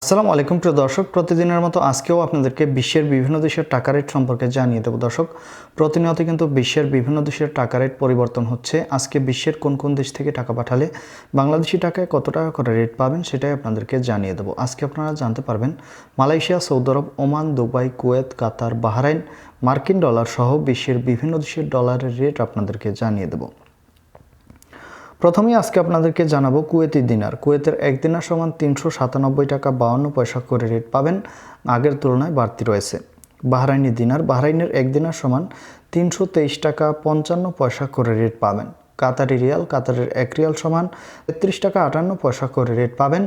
আসসালামু আলাইকুম প্রিয় দর্শক, প্রতিদিনের মতো আজকেও আপনাদেরকে বিশ্বের বিভিন্ন দেশের টাকা রেট সম্পর্কে জানিয়ে দেব। দর্শক, প্রতিনিয়ত কিন্তু বিশ্বের বিভিন্ন দেশের টাকা রেট পরিবর্তন হচ্ছে। আজকে বিশ্বের কোন কোন দেশ থেকে টাকা পাঠালে বাংলাদেশি টাকায় কত টাকা করে রেট পাবেন সেটাই আপনাদেরকে জানিয়ে দেব। আজকে আপনারা জানতে পারবেন মালয়েশিয়া, সৌদি আরব, ওমান, দুবাই, কুয়েত, কাতার, বাহরাইন, মার্কিন ডলার সহ বিশ্বের বিভিন্ন দেশের ডলারের রেট আপনাদেরকে জানিয়ে দেব। প্রথমেই আজকে আপনাদেরকে জানাবো কুয়েতি দিনার। কুয়েতের এক দিনার সমান 397 টাকা 52 পয়সা করে রেট পাবেন, আগের তুলনায় বাড়তি রয়েছে। বাহরাইনি দিনার, বাহরাইনের এক দিনার সমান 323 টাকা 55 পয়সা করে রেট পাবেন। কাতারি রিয়াল, কাতারের এক রিয়াল সমান 33 টাকা 58 পয়সা করে রেট পাবেন।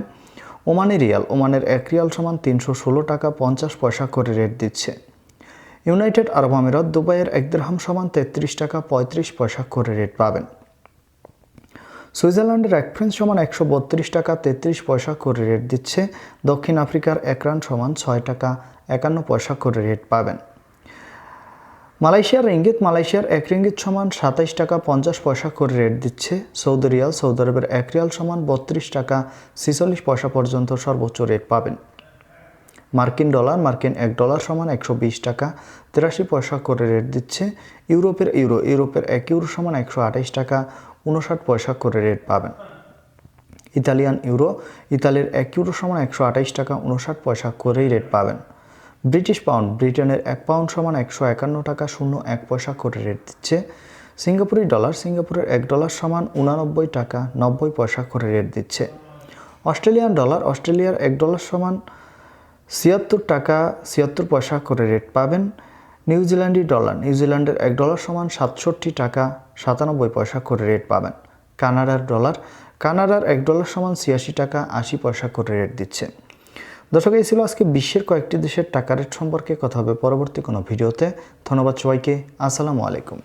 ওমানি রিয়াল, ওমানের এক রিয়াল সমান 316 টাকা 50 পয়সা করে রেট দিচ্ছে। ইউনাইটেড আরব আমিরাত, দুবাইয়ের এক দিরহাম সমান 33 টাকা 35 পয়সা করে রেট পাবেন। সুইজারল্যান্ডের এক ফ্রেন্স সমান 132 টাকা 33 পয়সা করে রেট দিচ্ছে। দক্ষিণ আফ্রিকার এক রান সমান 6 টাকা 51 পয়সা করে রেট পাবেন। মালয়েশিয়ার রিঙ্গিত, মালয়েশিয়ার এক রিঙ্গিত সমান 27 টাকা 50 পয়সা করে রেট দিচ্ছে। সৌদি রিয়াল, সৌদি আরবের এক রিয়াল সমান 32 টাকা 46 পয়সা পর্যন্ত সর্বোচ্চ রেট পাবেন। মার্কিন ডলার, মার্কিন এক ডলার সমান 120 টাকা 83 পয়সা করে রেট দিচ্ছে। ইউরোপের ইউরো, ইউরোপের এক ইউরো সমান 128 টাকা 59 পয়সা করে রেট পাবেন। ইতালিয়ান ইউরো, ইতালির এক ইউরো সমান 128 টাকা 59 পয়সা করেই রেট পাবেন। ব্রিটিশ পাউন্ড, ব্রিটেনের এক পাউন্ড সমান 151 টাকা 01 পয়সা করে রেট দিচ্ছে। সিঙ্গাপুরি ডলার, সিঙ্গাপুরের এক ডলার সমান 89 টাকা 90 পয়সা করে রেট দিচ্ছে। অস্ট্রেলিয়ান ডলার, অস্ট্রেলিয়ার এক ডলার সমান 76 টাকা 76 পয়সা করে রেট পাবেন। নিউজিল্যান্ডি ডলার, নিউজিল্যান্ডের এক ডলার সমান 67 টাকা 97 পয়সা করে রেট পাবেন। কানাডার ডলার, কানাডার এক ডলার সমান 86 টাকা 80 পয়সা করে রেট দিচ্ছে। দর্শক, এই ছিল আজকে বিশ্বের কয়েকটি দেশের টাকা রেট সম্পর্কে। কথা হবে পরবর্তী কোনো ভিডিওতে। ধন্যবাদ সবাইকে। আসসালামু আলাইকুম।